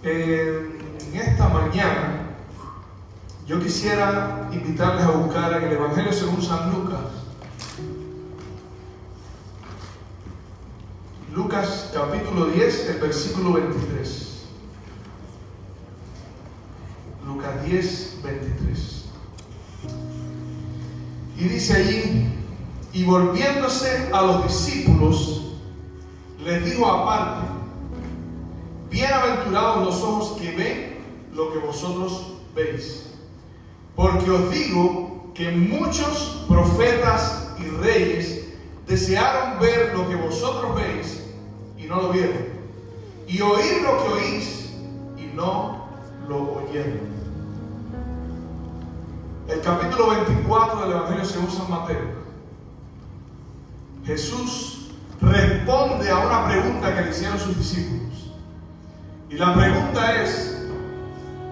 En esta mañana yo quisiera invitarles a buscar en el Evangelio según San Lucas. Lucas capítulo 10, el versículo 23. Lucas 10, 23. Y dice allí: y volviéndose a los discípulos, les dijo aparte: bienaventurados los ojos que ven lo que vosotros veis. Porque os digo que muchos profetas y reyes desearon ver lo que vosotros veis y no lo vieron, y oír lo que oís y no lo oyeron. El capítulo 24 del Evangelio según San Mateo, Jesús responde a una pregunta que le hicieron sus discípulos. Y la pregunta es: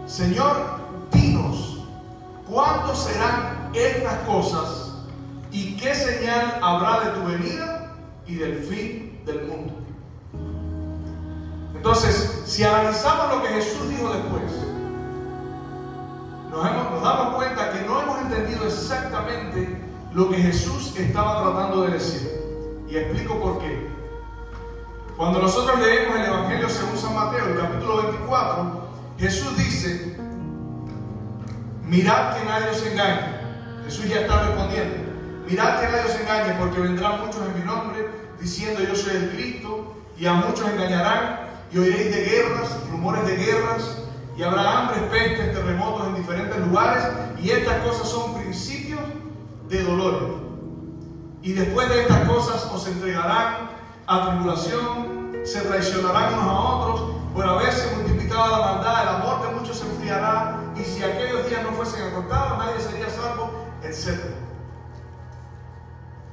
Señor, dinos, ¿cuándo serán estas cosas? ¿Y qué señal habrá de tu venida y del fin del mundo? Entonces, si analizamos lo que Jesús dijo después, nos damos cuenta que no hemos entendido exactamente lo que Jesús estaba tratando de decir. Y explico por qué. Cuando nosotros leemos el Evangelio según San Mateo, el capítulo 24, Jesús dice: mirad que nadie os engañe. Jesús ya está respondiendo: mirad que nadie os engañe, porque vendrán muchos en mi nombre, diciendo yo soy el Cristo, y a muchos engañarán, y oiréis de guerras, rumores de guerras, y habrá hambres, pestes, terremotos en diferentes lugares, y estas cosas son principios de dolores. Y después de estas cosas os entregarán a tribulación, se traicionarán unos a otros, por haberse multiplicado la maldad, el amor de muchos se enfriará, y si aquellos días no fuesen acortados, nadie sería salvo, etc.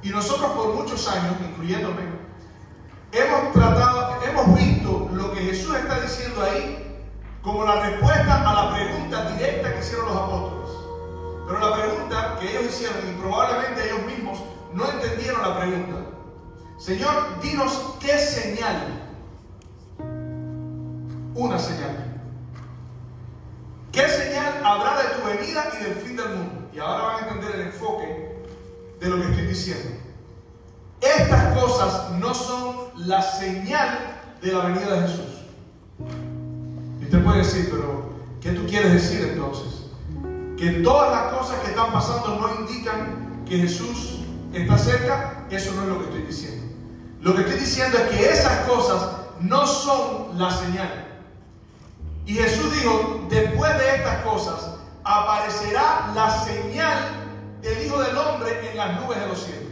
Y nosotros por muchos años, incluyéndome, hemos visto lo que Jesús está diciendo ahí como la respuesta a la pregunta directa que hicieron los apóstoles. Pero la pregunta que ellos hicieron, y probablemente ellos mismos no entendieron la pregunta: Señor, dinos qué señal. Una señal. ¿Qué señal habrá de tu venida y del fin del mundo? Y ahora van a entender el enfoque de lo que estoy diciendo. Estas cosas no son la señal de la venida de Jesús. Y usted puede decir: pero ¿qué tú quieres decir entonces? Que todas las cosas que están pasando no indican que Jesús está cerca. Eso no es lo que estoy diciendo. Lo que estoy diciendo es que esas cosas no son la señal. Y Jesús dijo: después de estas cosas aparecerá la señal del Hijo del Hombre en las nubes de los cielos.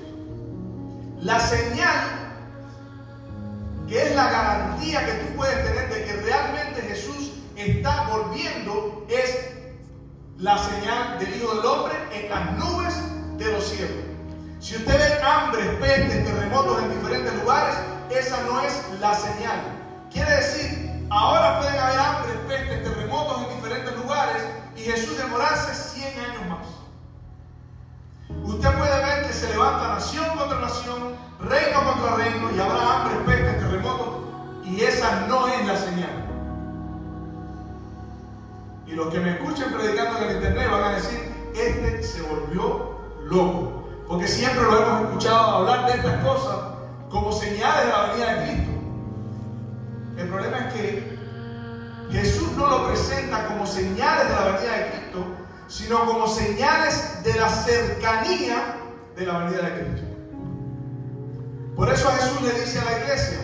La señal, que es la garantía que tú puedes tener de que realmente Jesús está volviendo, es la señal del Hijo del Hombre en las nubes de los cielos. Si usted ve hambres, pestes, terremotos en diferentes lugares, esa no es la señal. Quiere decir, ahora pueden haber hambres, pestes, terremotos en diferentes lugares y Jesús demorarse 100 años más. Usted puede ver que se levanta nación contra nación, reino contra reino, y habrá hambres, pestes, terremotos, y esa no es la señal. Y los que me escuchen predicando en el internet van a decir: este se volvió loco. Porque siempre lo hemos escuchado hablar de estas cosas como señales de la venida de Cristo. El problema es que Jesús no lo presenta como señales de la venida de Cristo, sino como señales de la cercanía de la venida de Cristo. Por eso Jesús le dice a la iglesia: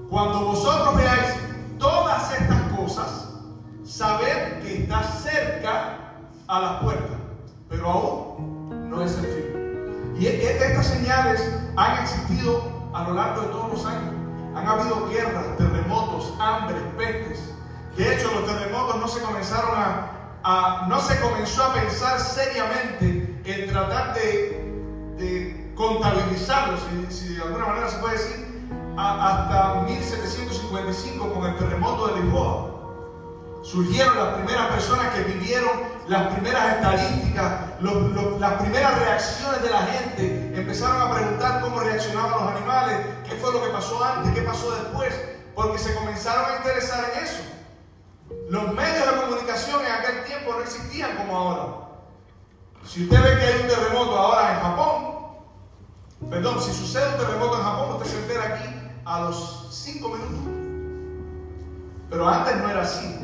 cuando vosotros veáis todas estas cosas, sabed que está cerca a las puertas, pero aún no es el fin. Y estas señales han existido a lo largo de todos los años. Han habido guerras, terremotos, hambres, pestes. De hecho, los terremotos no se comenzó a pensar seriamente en tratar de contabilizarlos, si de alguna manera se puede decir, hasta 1755 con el terremoto de Lisboa. Surgieron las primeras personas que vivieron las primeras estadísticas, las primeras reacciones de la gente. Empezaron a preguntar cómo reaccionaban los animales, qué fue lo que pasó antes, qué pasó después, porque se comenzaron a interesar en eso. Los medios de comunicación en aquel tiempo no existían como ahora. Si usted ve que hay un terremoto ahora en Japón, si sucede un terremoto en Japón, usted se entera aquí a los 5 minutos. Pero antes no era así.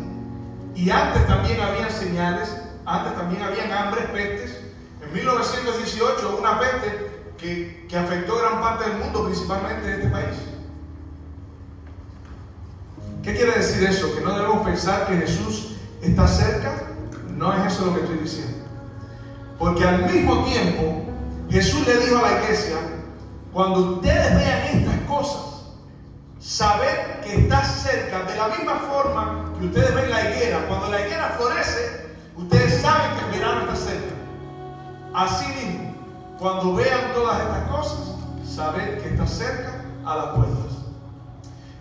Y antes también habían señales, antes también habían hambres, pestes. En 1918 hubo una peste que afectó gran parte del mundo, principalmente de este país. ¿Qué quiere decir eso? ¿Que no debemos pensar que Jesús está cerca? No es eso lo que estoy diciendo. Porque al mismo tiempo, Jesús le dijo a la iglesia, cuando ustedes vean estas cosas, sabed que está cerca. De la misma forma que ustedes ven la higuera, cuando la higuera florece, ustedes saben que el verano está cerca. Así mismo, cuando vean todas estas cosas, sabed que está cerca a las puertas.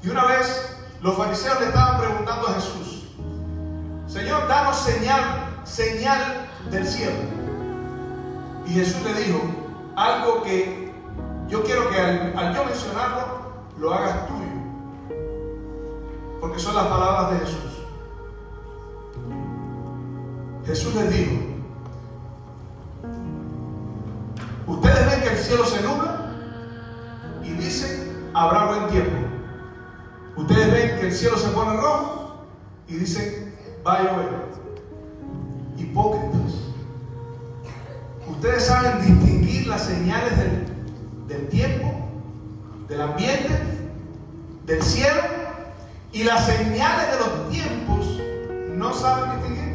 Y una vez los fariseos le estaban preguntando a Jesús, Señor, danos señal del cielo. Y Jesús le dijo algo que yo quiero que al yo mencionarlo, lo hagas tuyo. Porque son las palabras de Jesús. Jesús les dijo, ustedes ven que el cielo se nubla y dicen, habrá buen tiempo. Ustedes ven que el cielo se pone rojo y dicen, va a llover. Hipócritas. Ustedes saben distinguir las señales del tiempo, del ambiente, del cielo, y las señales de los tiempos no saben distinguir.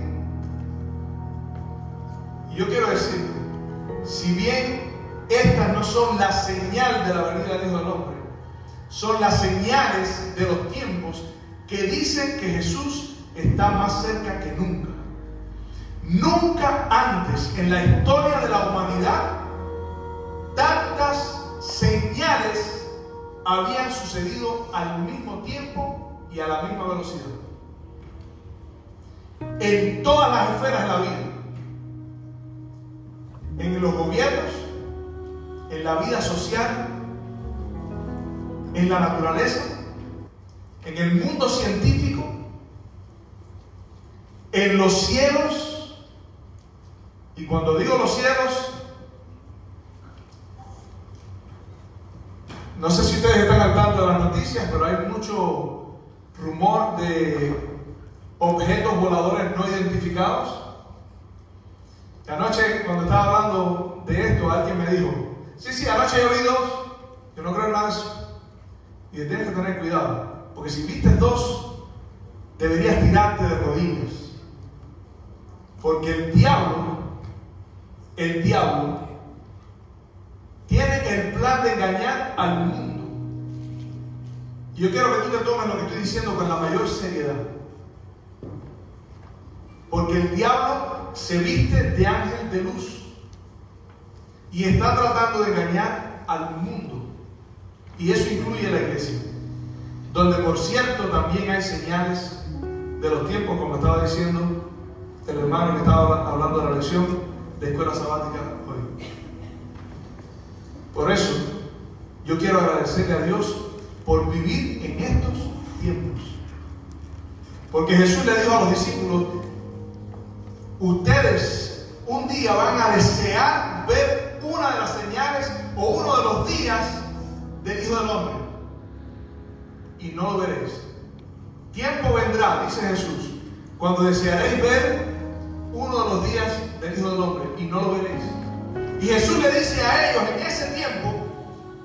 Y yo quiero decir, si bien estas no son la señal de la venida del Hijo del Hombre, son las señales de los tiempos que dicen que Jesús está más cerca que nunca. Nunca antes en la historia de la humanidad tantas señales habían sucedido al mismo tiempo y a la misma velocidad. En todas las esferas de la vida, en los gobiernos, en la vida social, en la naturaleza, en el mundo científico, en los cielos. Y cuando digo los cielos, no sé si ustedes están al tanto de las noticias, pero hay mucho rumor de objetos voladores no identificados. Y anoche, cuando estaba hablando de esto, alguien me dijo, sí, anoche yo vi 2, yo no creo en nada de eso. Y tienes que tener cuidado, porque si viste 2, deberías tirarte de rodillas. Porque el diablo tiene el plan de engañar al mundo. Y yo quiero que tú te tomes lo que estoy diciendo con la mayor seriedad. Porque el diablo se viste de ángel de luz y está tratando de engañar al mundo. Y eso incluye la iglesia, donde por cierto también hay señales de los tiempos, como estaba diciendo el hermano que estaba hablando de la lección de escuela sabática hoy. Por eso yo quiero agradecerle a Dios por vivir en estos tiempos, porque Jesús le dijo a los discípulos, ustedes un día van a desear ver una de las señales o uno de los días del Hijo del Hombre y no lo veréis. Tiempo vendrá, dice Jesús, cuando desearéis ver uno de los días del Hijo del Hombre y no lo veréis. Y Jesús le dice a ellos en ese tiempo,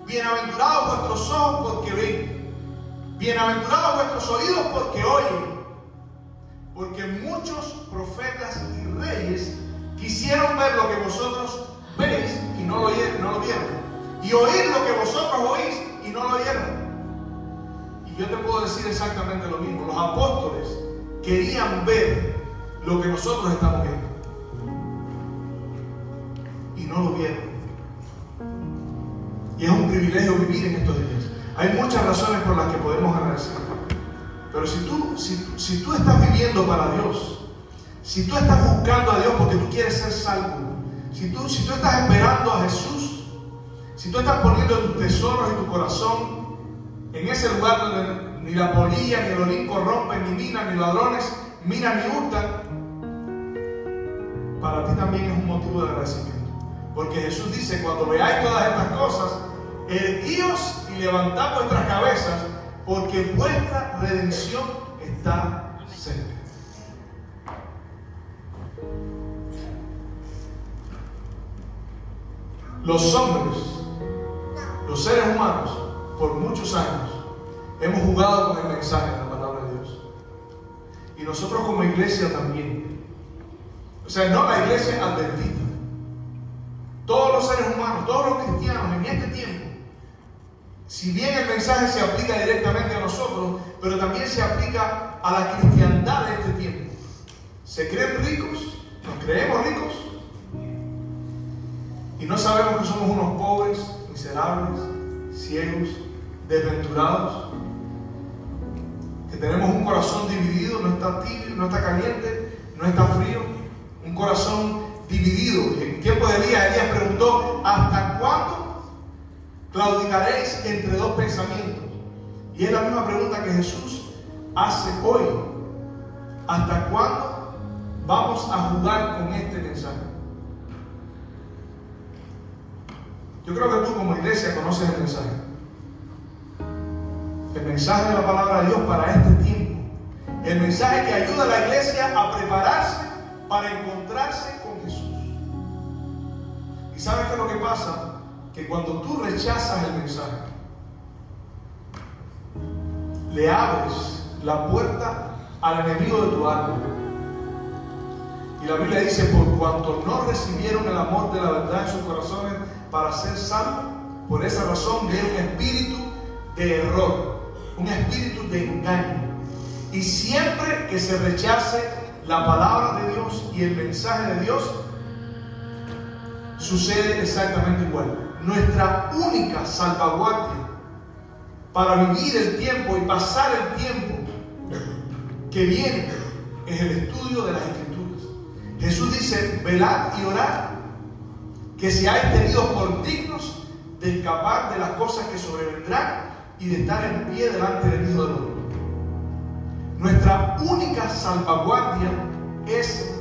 bienaventurados vuestros ojos porque ven, bienaventurados vuestros oídos porque oyen, porque muchos profetas y reyes quisieron ver lo que vosotros veis y no lo vieron, y oír lo que vosotros oís y no lo oyeron. Y yo te puedo decir exactamente lo mismo. Los apóstoles querían ver lo que nosotros estamos viendo y no lo vieron. Y es un privilegio vivir en estos días. Hay muchas razones por las que podemos agradecer. Pero si tú estás viviendo para Dios, si tú estás buscando a Dios porque tú quieres ser salvo, si tú estás esperando a Jesús, si tú estás poniendo tus tesoros y tu corazón en ese lugar donde ni la polilla ni el orín corrompen, ni minan, ni ladrones minan ni hurtan, para ti también es un motivo de agradecimiento. Porque Jesús dice, cuando veáis todas estas cosas, erguíos y levantad vuestras cabezas, porque vuestra redención está cerca. Los hombres, los seres humanos, por muchos años, hemos jugado con el mensaje de la palabra de Dios. Y nosotros como iglesia también. O sea, no la iglesia adventista. Todos los seres humanos, todos los cristianos en este tiempo, si bien el mensaje se aplica directamente a nosotros, pero también se aplica a la cristiandad de este tiempo. ¿Se creen ricos? ¿Nos creemos ricos? Y no sabemos que somos unos pobres, miserables, ciegos, desventurados, que tenemos un corazón dividido, no está tibio, no está caliente, no está frío, un corazón dividido. En tiempo de Elías preguntó: ¿hasta cuándo claudicaréis entre dos pensamientos? Y es la misma pregunta que Jesús hace hoy. ¿Hasta cuándo vamos a jugar con este mensaje? Yo creo que tú como iglesia conoces el mensaje. El mensaje de la palabra de Dios para este tiempo. El mensaje que ayuda a la iglesia a prepararse para encontrarse con Jesús. ¿Y sabes qué es lo que pasa? Que cuando tú rechazas el mensaje, le abres la puerta al enemigo de tu alma. Y la Biblia dice: por cuanto no recibieron el amor de la verdad en sus corazones para ser salvos, por esa razón viene un espíritu de error, un espíritu de engaño. Y siempre que se rechace la palabra de Dios y el mensaje de Dios, sucede exactamente igual. Nuestra única salvaguardia para vivir el tiempo y pasar el tiempo que viene es el estudio de las Escrituras. Jesús dice: velad y orad, que seáis tenidos por dignos de escapar de las cosas que sobrevendrán y de estar en pie delante del Hijo del Hombre. Nuestra única salvaguardia es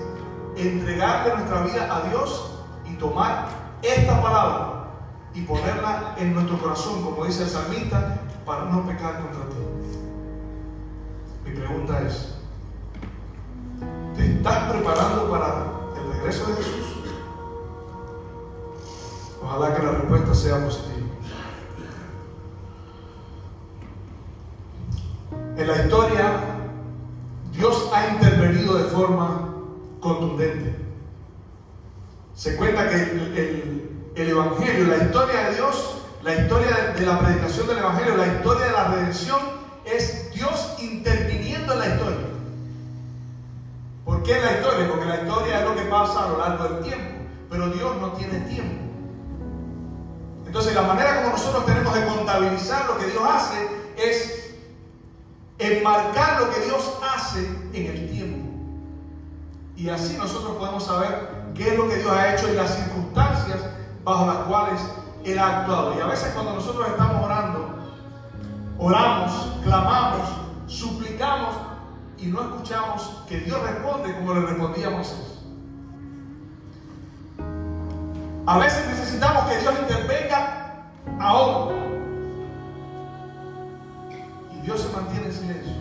entregarle nuestra vida a Dios y tomar esta palabra y ponerla en nuestro corazón, como dice el salmista, para no pecar contra ti. Mi pregunta es: ¿te estás preparando para el regreso de Jesús? Ojalá que la respuesta sea positiva. En la historia, Dios ha intervenido de forma contundente. Se cuenta que el Evangelio, la historia de Dios, la historia de la predicación del Evangelio, la historia de la redención, es Dios interviniendo en la historia. ¿Por qué en la historia? Porque la historia es lo que pasa a lo largo del tiempo, pero Dios no tiene tiempo. Entonces, la manera como nosotros tenemos de contabilizar lo que Dios hace es enmarcar lo que Dios hace en el tiempo. Y así nosotros podemos saber qué es lo que Dios ha hecho y las circunstancias bajo las cuales Él ha actuado. Y a veces cuando nosotros estamos orando, oramos, clamamos, suplicamos y no escuchamos que Dios responde como le respondía a Moisés. A veces necesitamos que Dios intervenga a otro. Y Dios se mantiene en silencio.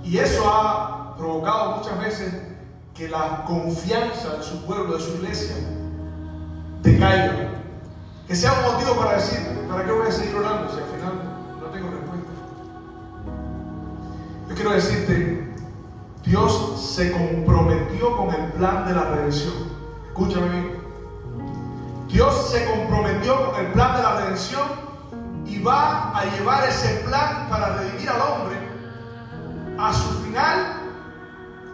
Y eso ha provocado muchas veces que la confianza de su pueblo, de su iglesia, decaiga. Que sea un motivo para decir: ¿para qué voy a seguir orando si al final no tengo respuesta? Yo quiero decirte, Dios se comprometió con el plan de la redención. Escúchame bien. Dios se comprometió con el plan de la redención y va a llevar ese plan para redimir al hombre a su final,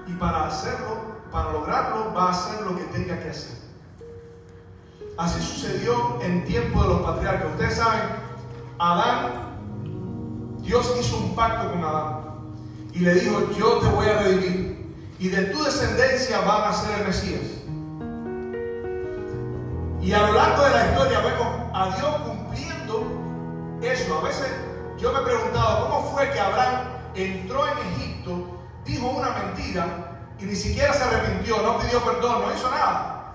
y para hacerlo, para lograrlo, va a hacer lo que tenga que hacer. Así sucedió en tiempo de los patriarcas. Ustedes saben, Dios hizo un pacto con Adán y le dijo: yo te voy a redimir y de tu descendencia va a nacer el Mesías. Y a lo largo de la historia vemos a Dios cumpliendo eso. A veces yo me he preguntado cómo fue que Abraham entró en Egipto vida y ni siquiera se arrepintió, no pidió perdón, no hizo nada.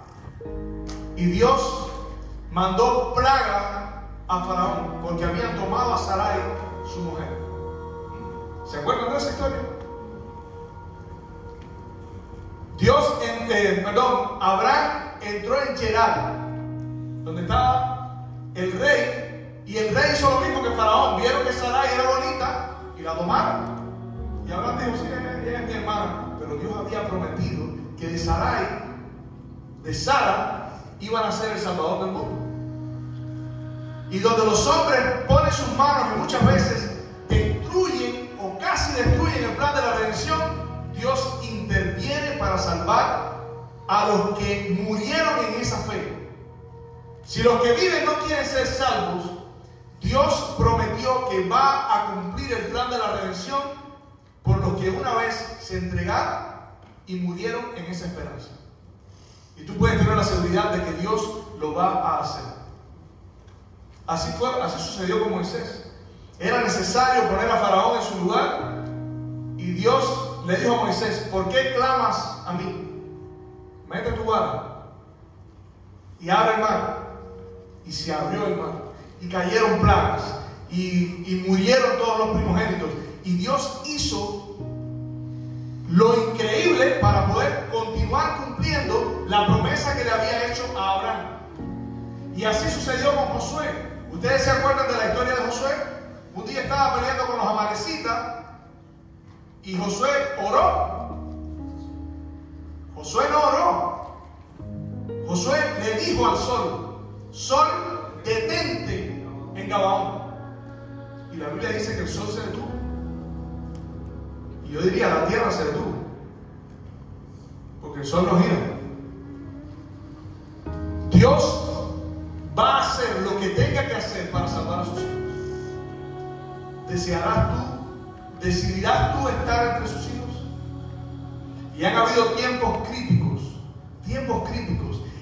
Y Dios mandó plaga a Faraón porque habían tomado a Sarai, su mujer. ¿Se acuerdan de esa historia? Abraham entró en Gerar, donde estaba el rey, y el rey hizo lo mismo que Faraón. Vieron que Sarai era bonita y la tomaron. Y Abraham dijo: sí, ella es mi hermana. Pero Dios había prometido que de Sarai, de Sara, iban a ser el Salvador del mundo. Y donde los hombres ponen sus manos y muchas veces destruyen o casi destruyen el plan de la redención, Dios interviene para salvar a los que murieron en esa fe. Si los que viven no quieren ser salvos, Dios prometió que va a cumplir el plan de la redención por los que una vez se entregaron y murieron en esa esperanza. Y tú puedes tener la seguridad de que Dios lo va a hacer. Así sucedió con Moisés. Era necesario poner a Faraón en su lugar, y Dios le dijo a Moisés: ¿por qué clamas a mí? Mete tu vara y abre el mar. Y se abrió el mar, y cayeron plagas, y murieron todos los primogénitos. Y Dios hizo lo increíble para poder continuar cumpliendo la promesa que le había hecho a Abraham. Y así sucedió con Josué. ¿Ustedes se acuerdan de la historia de Josué? Un día estaba peleando con los amalecitas y Josué oró. Josué no oró. Josué le dijo al sol: sol, detente en Gabaón. Y la Biblia dice que el sol se detuvo. Y yo diría, la tierra se detuvo, porque el sol no gira. Dios va a hacer lo que tenga que hacer para salvar a sus hijos. ¿Decidirás tú estar entre sus hijos? Y han habido tiempos críticos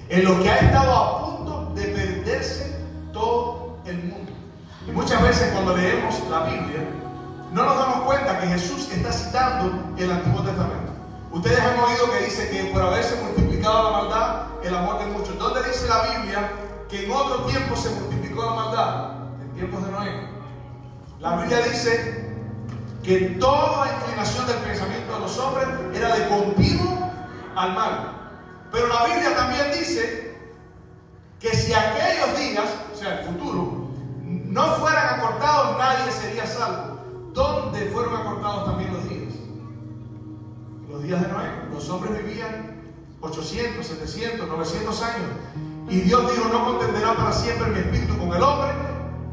en los que ha estado a punto de perderse todo el mundo. Y muchas veces cuando leemos la Biblia no nos damos cuenta que Jesús está citando el Antiguo Testamento. Ustedes han oído que dice que por haberse multiplicado la maldad, el amor de muchos. ¿Dónde dice la Biblia que en otro tiempo se multiplicó la maldad? En tiempos de Noé. La Biblia dice que toda inclinación del pensamiento de los hombres era de continuo al mal. Pero la Biblia también dice que si aquellos días, o sea, el futuro, no fueran acortados, nadie sería salvo. ¿Dónde fueron acortados también los días? Los días de Noé. Los hombres vivían 800, 700, 900 años. Y Dios dijo: no contenderá para siempre mi espíritu con el hombre,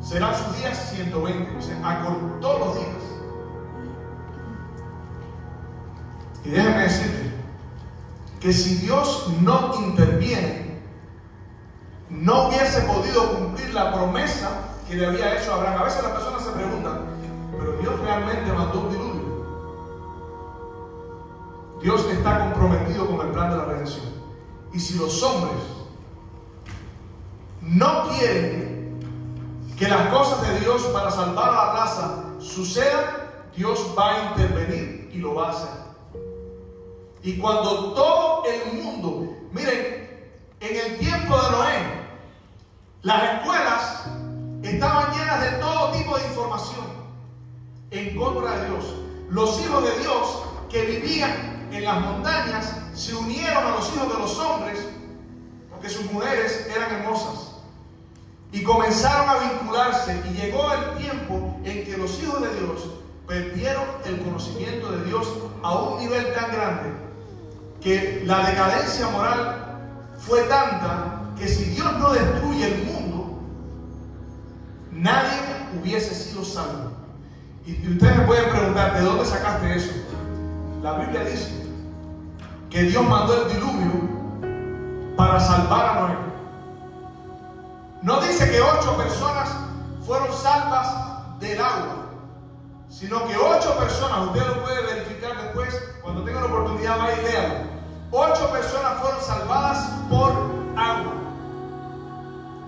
serán sus días 120. O sea, acortó los días. Y déjame decirte que si Dios no interviene, no hubiese podido cumplir la promesa que le había hecho a Abraham. A veces las personas se preguntan: ¿pero Dios realmente mandó un diluvio? Dios está comprometido con el plan de la redención. Y si los hombres no quieren que las cosas de Dios para salvar a la raza sucedan, Dios va a intervenir y lo va a hacer. Y cuando todo el mundo, miren, en el tiempo de Noé, las escuelas estaban llenas de todo tipo de información en contra de Dios. Los hijos de Dios que vivían en las montañas se unieron a los hijos de los hombres porque sus mujeres eran hermosas y comenzaron a vincularse, y llegó el tiempo en que los hijos de Dios perdieron el conocimiento de Dios a un nivel tan grande que la decadencia moral fue tanta que si Dios no destruye el mundo, nadie hubiese sido salvo. Y ustedes me pueden preguntar: ¿de dónde sacaste eso? La Biblia dice que Dios mandó el diluvio para salvar a Noé. No dice que 8 personas fueron salvas del agua, sino que 8 personas, usted lo puede verificar después, cuando tenga la oportunidad, vaya y léalo. 8 personas fueron salvadas por agua.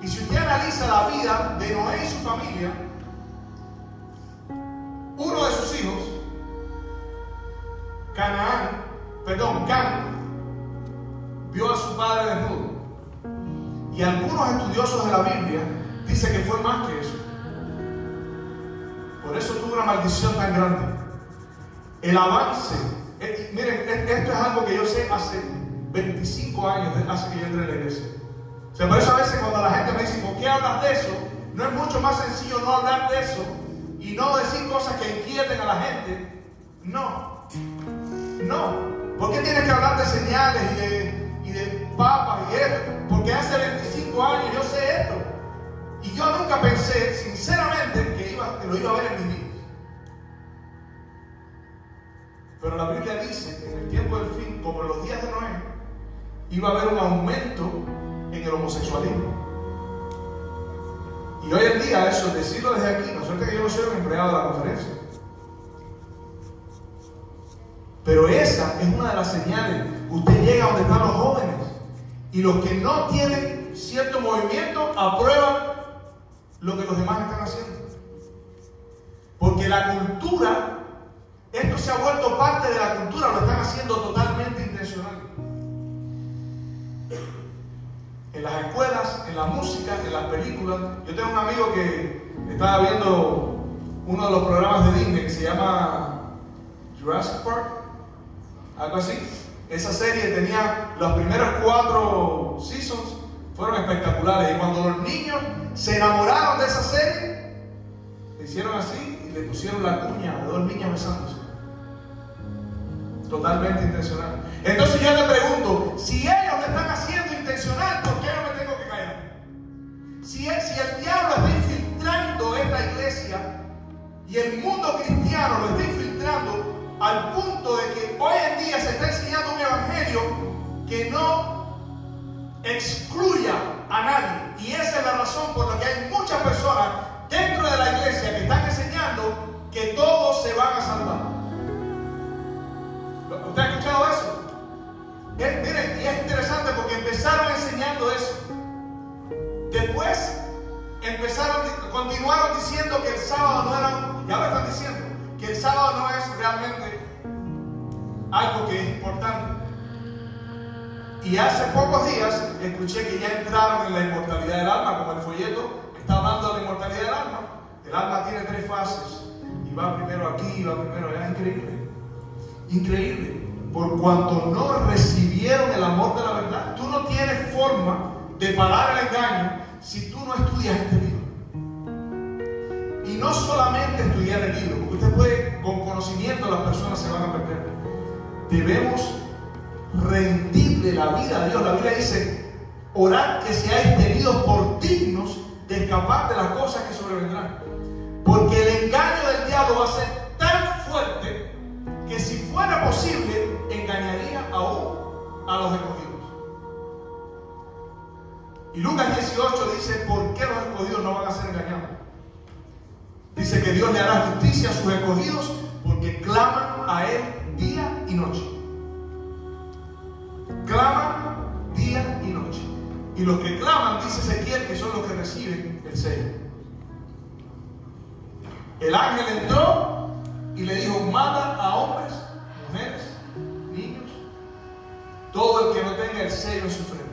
Y si usted analiza la vida de Noé y su familia, uno de sus hijos, Canaán, Can vio a su padre desnudo. Y algunos estudiosos de la Biblia dicen que fue más que eso. Por eso tuvo una maldición tan grande. El avance. Miren, esto es algo que yo sé hace 25 años, hace que yo entré en la iglesia. O sea, por eso a veces cuando la gente me dice, ¿por qué hablas de eso? No es mucho más sencillo no hablar de eso y no decir cosas que inquieten a la gente. No. ¿Por qué tienes que hablar de señales y de papas y esto? Porque hace 25 años yo sé esto. Y yo nunca pensé, sinceramente, que lo iba a ver en mis vidas. Pero la Biblia dice que en el tiempo del fin, como en los días de Noé, iba a haber un aumento en el homosexualismo. Y hoy en día eso, decirlo desde aquí, no suerte que yo no soy un empleado de la conferencia. Pero esa es una de las señales. Usted llega donde están los jóvenes y los que no tienen cierto movimiento aprueban lo que los demás están haciendo. Porque la cultura, esto se ha vuelto parte de la cultura, lo están haciendo totalmente intencional. En las escuelas, en la música, en las películas. Yo tengo un amigo que estaba viendo uno de los programas de Disney que se llama Jurassic Park, algo así. Esa serie tenía los primeros 4 seasons, fueron espectaculares. Y cuando los niños se enamoraron de esa serie, le hicieron así y le pusieron la cuña de 2 niñas besándose. Totalmente intencional. Entonces yo le pregunto, si ellos lo están haciendo intencional, ¿por qué no me tengo que callar? Si el diablo está infiltrando esta iglesia y el mundo cristiano lo está infiltrando al punto de que hoy en día se está enseñando un evangelio que no excluya a nadie. Y esa es la razón por la que hay muchas personas dentro de la iglesia que están enseñando que todos se van a salvar. ¿Usted ha escuchado eso? Miren, y es interesante porque empezaron enseñando eso. Después continuaron diciendo que el sábado no era, ya lo están diciendo, que el sábado no es realmente algo que es importante. Y hace pocos días escuché que ya entraron en la inmortalidad del alma, como el folleto está hablando de la inmortalidad del alma. El alma tiene 3 fases y va primero aquí, va primero allá. Increíble. Por cuanto no recibieron el amor de la verdad. Tú no tienes forma de parar el engaño si tú no estudias este libro. Y no solamente estudiar el libro, porque usted puede, con conocimiento las personas se van a perder. Debemos rendirle la vida a Dios. La Biblia dice, orad que seáis tenidos por dignos de escapar de las cosas que sobrevendrán. Porque el engaño del diablo va a ser tan fuerte que si fuera posible, engañaría aún a los escogidos. Y Lucas 18 dice, ¿por qué los escogidos no van a ser engañados? Dice que Dios le hará justicia a sus escogidos porque claman a Él día y noche. Claman día y noche. Y los que claman, dice Ezequiel, que son los que reciben el sello. El ángel entró y le dijo, mata a hombres, mujeres, niños, todo el que no tenga el sello en su frente.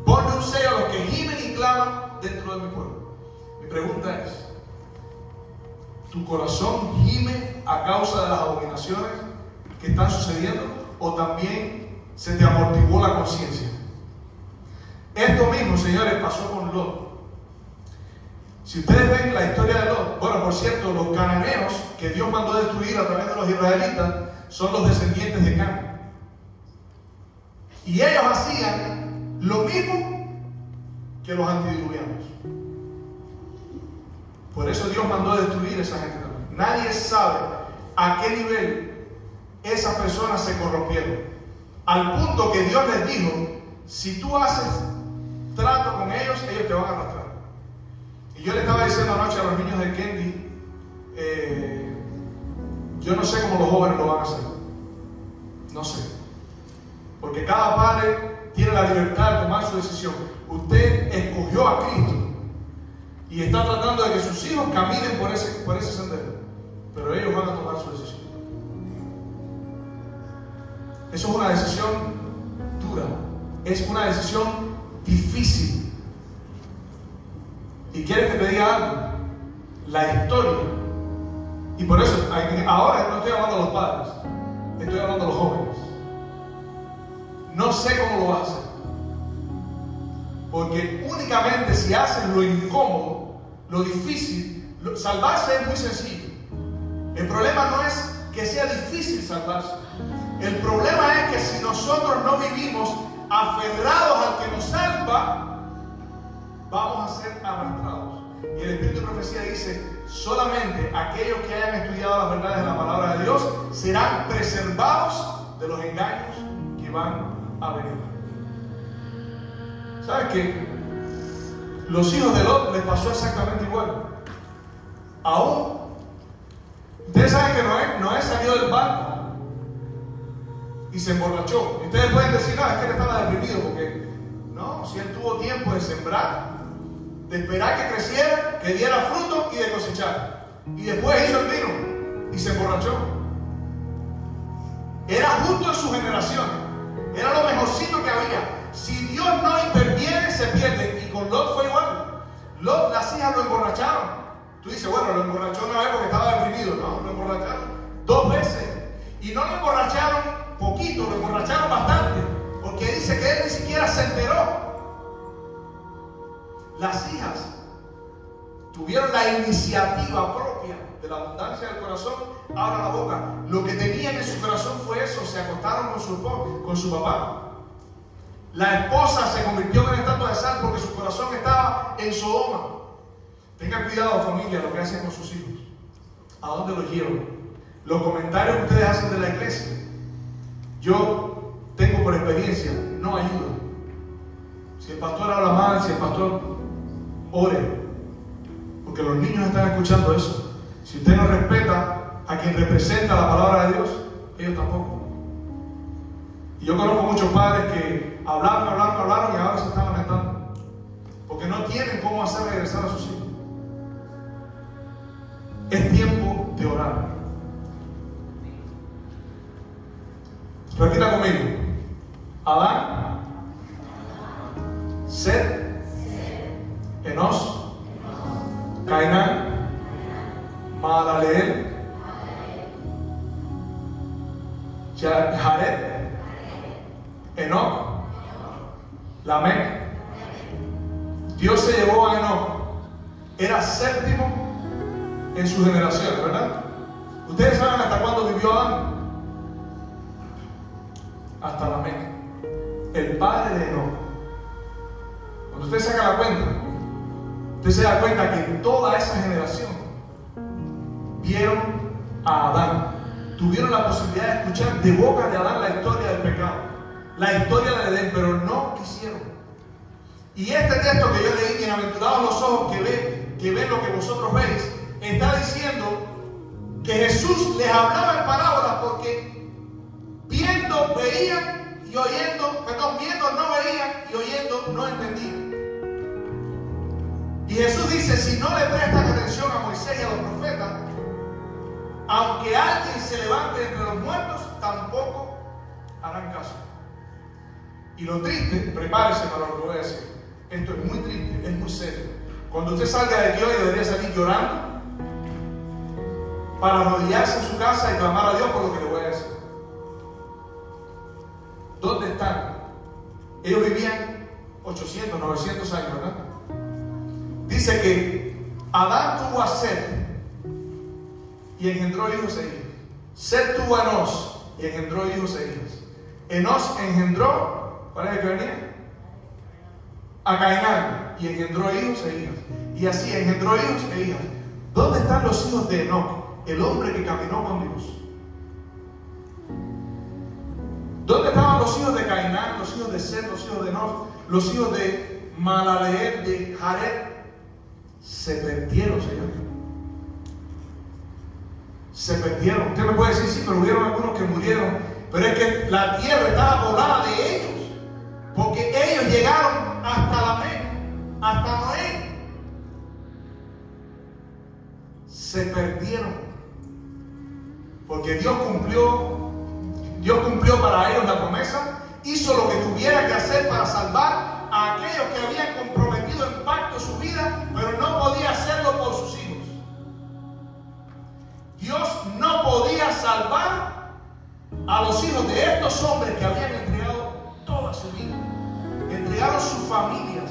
Ponle un sello a los que gimen y claman dentro de mi pueblo. Mi pregunta es, ¿tu corazón gime a causa de las abominaciones que están sucediendo o también se te amortiguó la conciencia? Esto mismo, señores, pasó con Lot. Si ustedes ven la historia de Lot, bueno, por cierto, los cananeos que Dios mandó a destruir a través de los israelitas son los descendientes de Can. Y ellos hacían lo mismo que los antediluvianos. Por eso Dios mandó a destruir a esa gente también. Nadie sabe a qué nivel esas personas se corrompieron. Al punto que Dios les dijo, si tú haces trato con ellos, ellos te van a arrastrar. Y yo le estaba diciendo anoche a los niños de Kendi, yo no sé cómo los jóvenes lo van a hacer. No sé. Porque cada padre tiene la libertad de tomar su decisión. Usted escogió a Cristo y está tratando de que sus hijos caminen por ese sendero. Pero ellos van a tomar su decisión. Eso es una decisión dura, es una decisión difícil. Y quieres que te diga algo, la historia, y por eso ahora no estoy hablando de los padres, estoy hablando de los jóvenes. No sé cómo lo vas a hacer, porque únicamente si haces lo incómodo, lo difícil, salvarse es muy sencillo. El problema no es que sea difícil salvarse. El problema es que si nosotros no vivimos aferrados al que nos salva, vamos a ser arrastrados. Y el Espíritu de Profecía dice: solamente aquellos que hayan estudiado las verdades de la palabra de Dios serán preservados de los engaños que van a venir. ¿Sabes qué? Los hijos de Lot les pasó exactamente igual. Aún, ustedes saben que Noé salió del barco y se emborrachó. Y ustedes pueden decir: no, es que él estaba deprimido, porque no, si él tuvo tiempo de sembrar, de esperar que creciera, que diera fruto y de cosechar. Y después hizo el vino y se emborrachó. Era justo en su generación, era lo mejorcito que había. Si Dios no interviene, se pierde. Y con Lot fue igual. Lot, las hijas lo emborracharon. Tú dices: bueno, lo emborrachó una vez porque estaba deprimido. No, lo emborracharon 2 veces. Y no lo emborracharon poquito, lo emborracharon bastante, porque dice que él ni siquiera se enteró. Las hijas tuvieron la iniciativa propia de la abundancia del corazón, abra la boca. Lo que tenían en su corazón fue eso. Se acostaron con su papá. La esposa se convirtió en una estatua de sal porque su corazón estaba en Sodoma. Tengan cuidado, familia, lo que hacen con sus hijos. ¿A dónde los llevan? Los comentarios que ustedes hacen de la iglesia, yo tengo por experiencia, no ayuda. Si el pastor habla mal, si el pastor ore, porque los niños están escuchando eso. Si usted no respeta a quien representa la palabra de Dios, ellos tampoco. Y yo conozco muchos padres que hablaron y ahora se están lamentando, porque no tienen cómo hacer regresar a sus hijos. Es tiempo de orar. Repita conmigo: Adán, Set, Enos, Cainán, Mahalaleel, Jared, Enoc, Lamec. Dios se llevó a Enoc. Era séptimo en su generación, ¿verdad? ¿Ustedes saben hasta cuándo vivió Adán? Hasta Lamec, el padre de Enoc. Cuando usted saca la cuenta, usted se da cuenta que toda esa generación vieron a Adán, tuvieron la posibilidad de escuchar de boca de Adán la historia del pecado, la historia del Edén, pero no quisieron. Y este texto que yo leí, bienaventurados los ojos que ven lo que vosotros veis, está diciendo que Jesús les hablaba en parábolas porque viendo veían y oyendo, viendo no veían y oyendo no entendían. Y Jesús dice: si no le prestan atención a Moisés y a los profetas, aunque alguien se levante entre los muertos, tampoco harán caso. Y lo triste, prepárese para lo que voy a decir. Esto es muy triste, es muy serio. Cuando usted salga de Dios, debería salir llorando para arrodillarse en su casa y clamar a Dios por lo que le voy a decir. ¿Dónde están? Ellos vivían 800, 900 años, ¿verdad? Dice que Adán tuvo a Set y engendró hijos e hijas. Set tuvo a Enos y engendró hijos e hijas. Enos engendró, ¿cuál es el que venía? A Cainán y engendró hijos e hijas. Y así engendró hijos e hijas. ¿Dónde están los hijos de Enoc, el hombre que caminó con Dios? ¿Dónde estaban los hijos de Cainán, los hijos de Set, los hijos de Enos, los hijos de Mahalaleel, de Jared? Se perdieron, Señor. Se perdieron. Usted me puede decir: sí, pero hubieron algunos que murieron. Pero es que la tierra estaba poblada de ellos, porque ellos llegaron hasta Lamec, hasta Noé. Se perdieron, porque Dios cumplió Dios cumplió para ellos la promesa, hizo lo que tuviera que hacer para salvar a aquellos que habían comprometido en pacto su vida, pero no podía hacerlo por sus hijos. Dios no podía salvar a los hijos de estos hombres que habían entregado toda su vida, entregaron sus familias.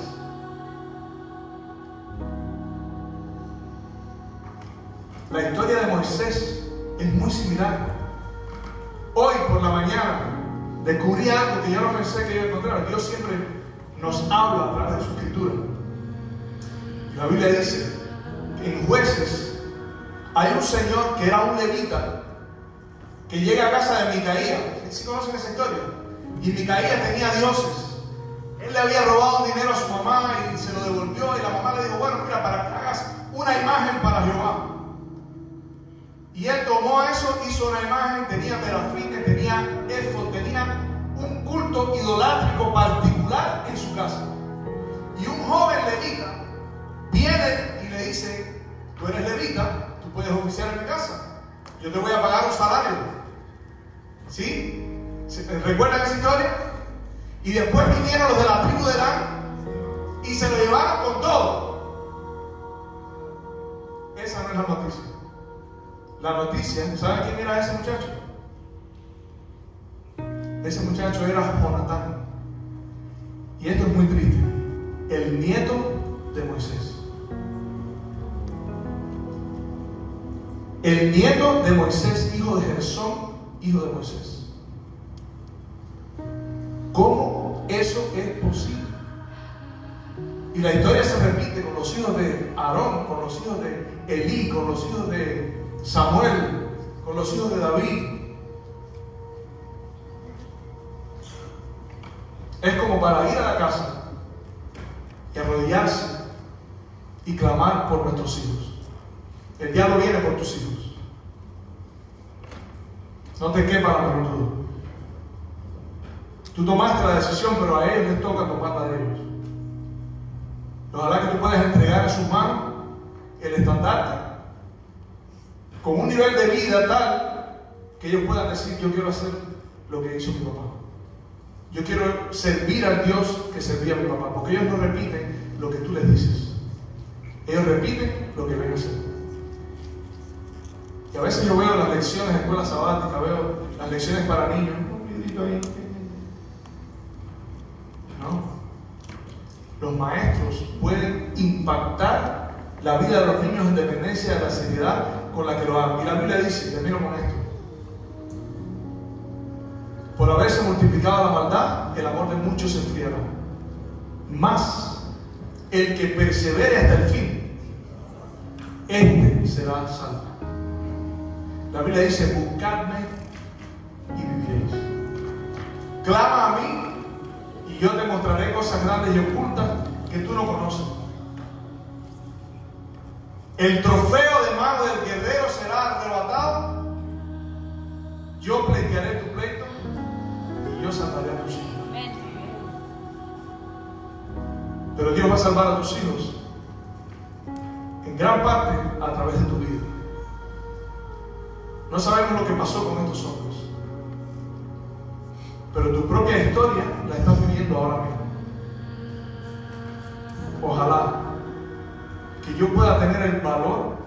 La historia de Moisés es muy similar. Hoy por la mañana descubrí algo que yo no pensé que iba a encontrar. Dios siempre nos habla a través de su escritura. La Biblia dice que en Jueces hay un señor que era un levita que llega a casa de Micaía. ¿Sí conocen esa historia? Y Micaía tenía dioses. Él le había robado dinero a su mamá y se lo devolvió, y la mamá le dijo: bueno, mira, para que hagas una imagen para Jehová. Y él tomó eso, hizo una imagen, tenía terafines, tenía éfod, tenía un culto idolátrico particular en su casa. Y un joven levita viene y le dice: tú eres levita, tú puedes oficiar en mi casa, yo te voy a pagar un salario. ¿Sí? ¿Recuerdan esa historia? Y después vinieron los de la tribu de Dan y se lo llevaron con todo. Esa no es la noticia. La noticia, ¿saben quién era ese muchacho? Ese muchacho era Jonatán. Y esto es muy triste. El nieto de Moisés. El nieto de Moisés, hijo de Gersón, hijo de Moisés. ¿Cómo eso es posible? Y la historia se repite con los hijos de Aarón, con los hijos de Elí, con los hijos de Samuel, con los hijos de David. Es como para ir a la casa y arrodillarse y clamar por nuestros hijos. El diablo viene por tus hijos. No te quepa la menor duda. Tú tomaste la decisión, pero a ellos les toca tomarla de ellos. Ojalá que tú puedas entregar en sus manos el estandarte con un nivel de vida tal que ellos puedan decir: yo quiero hacer lo que hizo mi papá. Yo quiero servir al Dios que servía a mi papá. Porque ellos no repiten lo que tú les dices. Ellos repiten lo que ven hacer. Y a veces yo veo las lecciones de escuela sabática, veo las lecciones para niños, un librito ahí. No. Los maestros pueden impactar la vida de los niños en dependencia de la seriedad con la que lo hagan. Y la Biblia dice, termino con esto: por haberse multiplicado la maldad, el amor de muchos se enfriará. Mas el que persevere hasta el fin, este será salvo. La Biblia dice: buscadme y viviréis. Clama a mí y yo te mostraré cosas grandes y ocultas que tú no conoces. El trofeo de mano del guerrero será arrebatado. Yo pleitearé tu pleito y yo salvaré a tus hijos. Pero Dios va a salvar a tus hijos en gran parte a través de tu vida. No sabemos lo que pasó con estos hombres, pero tu propia historia la estás viviendo ahora mismo. Ojalá que yo pueda tener el valor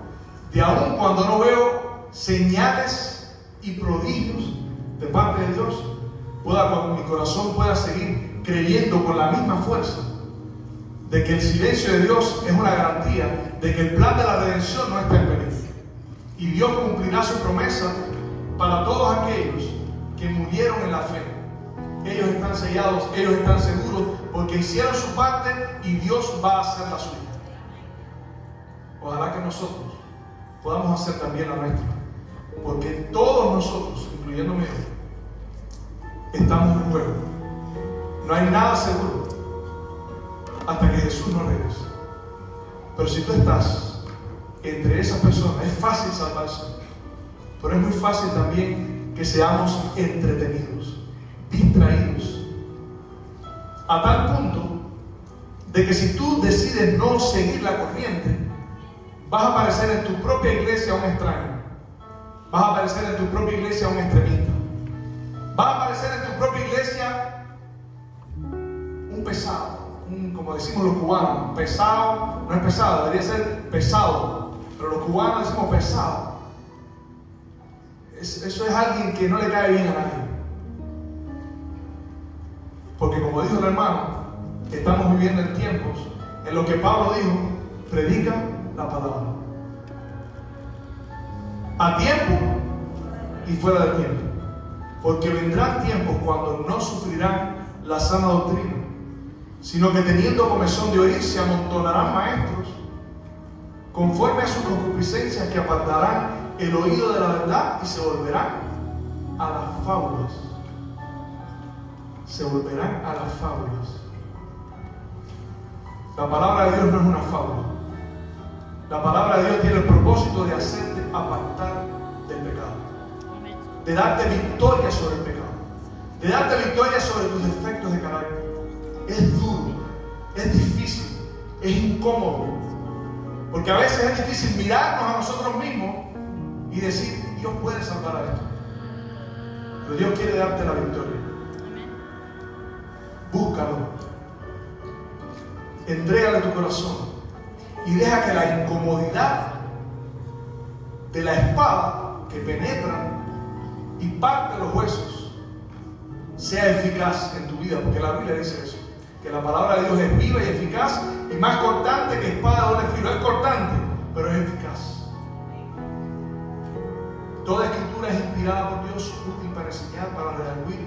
de, aun cuando no veo señales y prodigios de parte de Dios, con mi corazón pueda seguir creyendo con la misma fuerza de que el silencio de Dios es una garantía de que el plan de la redención no está en peligro. Y Dios cumplirá su promesa para todos aquellos que murieron en la fe. Ellos están sellados, ellos están seguros, porque hicieron su parte y Dios va a hacer la suya. Ojalá que nosotros podamos hacer también la nuestra, porque todos nosotros, incluyéndome yo, estamos en juego. No hay nada seguro hasta que Jesús no regrese. Pero si tú estás entre esas personas, es fácil salvarse, pero es muy fácil también que seamos entretenidos, distraídos, a tal punto de que si tú decides no seguir la corriente, vas a aparecer en tu propia iglesia un extraño, vas a aparecer en tu propia iglesia un extremista, vas como decimos los cubanos, pesado, no es pesado, debería ser pesado, pero los cubanos decimos pesado. Eso es alguien que no le cae bien a nadie. Porque como dijo el hermano, estamos viviendo en tiempos en los que Pablo dijo, predica la palabra. A tiempo y fuera de tiempo. Porque vendrán tiempos cuando no sufrirán la sana doctrina, sino que teniendo comezón de oír se amontonarán maestros conforme a sus concupiscencias, que apartarán el oído de la verdad y se volverán a las fábulas. Se volverán a las fábulas. La palabra de Dios no es una fábula. La palabra de Dios tiene el propósito de hacerte apartar del pecado, de darte victoria sobre el pecado, de darte victoria sobre tus defectos de carácter. Es duro, es difícil, es incómodo, porque a veces es difícil mirarnos a nosotros mismos y decir, Dios puede salvar a esto, pero Dios quiere darte la victoria. Búscalo, entrégale tu corazón y deja que la incomodidad de la espada que penetra y parte los huesos sea eficaz en tu vida, porque la Biblia dice eso, que la palabra de Dios es viva y eficaz y más cortante que espada de doble filo. Es cortante, pero es eficaz. Toda escritura es inspirada por Dios, útil para enseñar, para redarguir,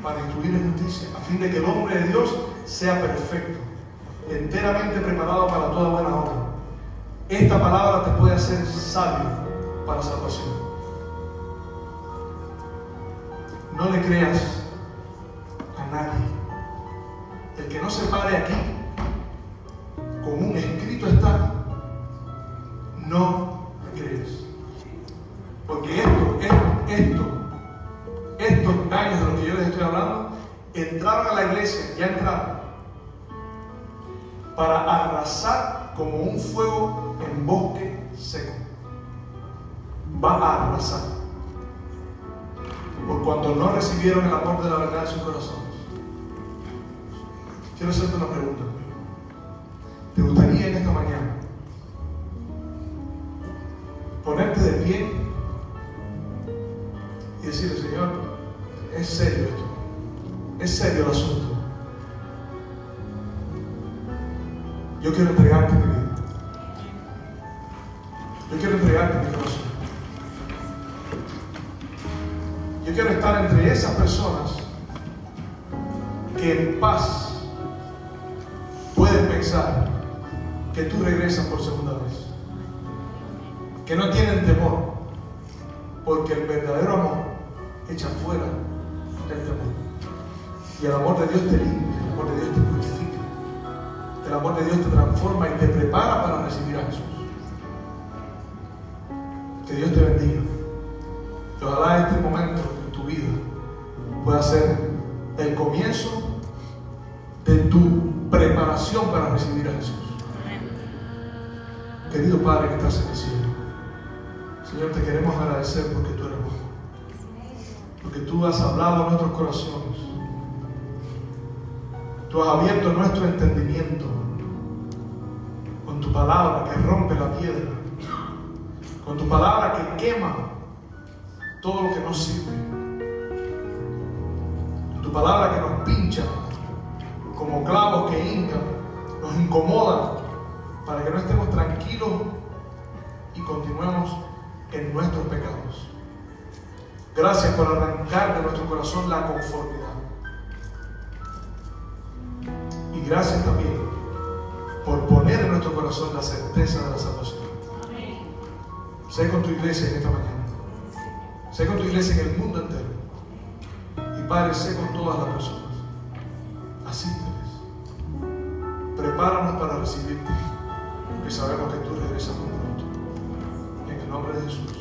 para instruir en justicia, a fin de que el hombre de Dios sea perfecto, enteramente preparado para toda buena obra. Esta palabra te puede hacer sabio para salvación. No le creas a nadie. El que no se pare aquí con un escrito está, no le creas. Porque estos daños de los que yo les estoy hablando, entraron a la iglesia, ya entraron, para arrasar como un fuego en bosque seco. Va a arrasar, por cuanto no recibieron el amor de la verdad en sus corazones. Quiero hacerte una pregunta. ¿Te gustaría en esta mañana ponerte de pie y decirle, Señor, es serio esto, es serio el asunto? Yo quiero entregarte mi vida. Yo quiero entregarte mi corazón. Yo quiero estar entre esas personas que en paz pueden pensar que tú regresas por segunda vez, que no tienen temor, porque el verdadero amor echa fuera el temor, y el amor de Dios te limpia, el amor de Dios te purifica, el amor de Dios te transforma y te prepara para recibir a Jesús. Que Dios te bendiga. Que ojalá este momento en tu vida pueda ser el comienzo de tu preparación para recibir a Jesús. Querido Padre que estás en el cielo, Señor, te queremos agradecer porque tú eres bueno, porque tú has hablado a nuestros corazones, tú has abierto nuestro entendimiento con tu palabra que rompe la piedra, con tu palabra que quema todo lo que nos sirve, con tu palabra que nos pincha como clavos que hincan, nos incomodan para que no estemos tranquilos y continuemos en nuestros pecados. Gracias por arrancar de nuestro corazón la conformidad. Y gracias también por poner en nuestro corazón la certeza de la salvación. Sé con tu iglesia en esta mañana. Sé con tu iglesia en el mundo entero. Y Padre, sé con todas las personas. Asísteles. Prepáranos para recibirte, porque sabemos que tú regresas muy pronto. En el nombre de Jesús.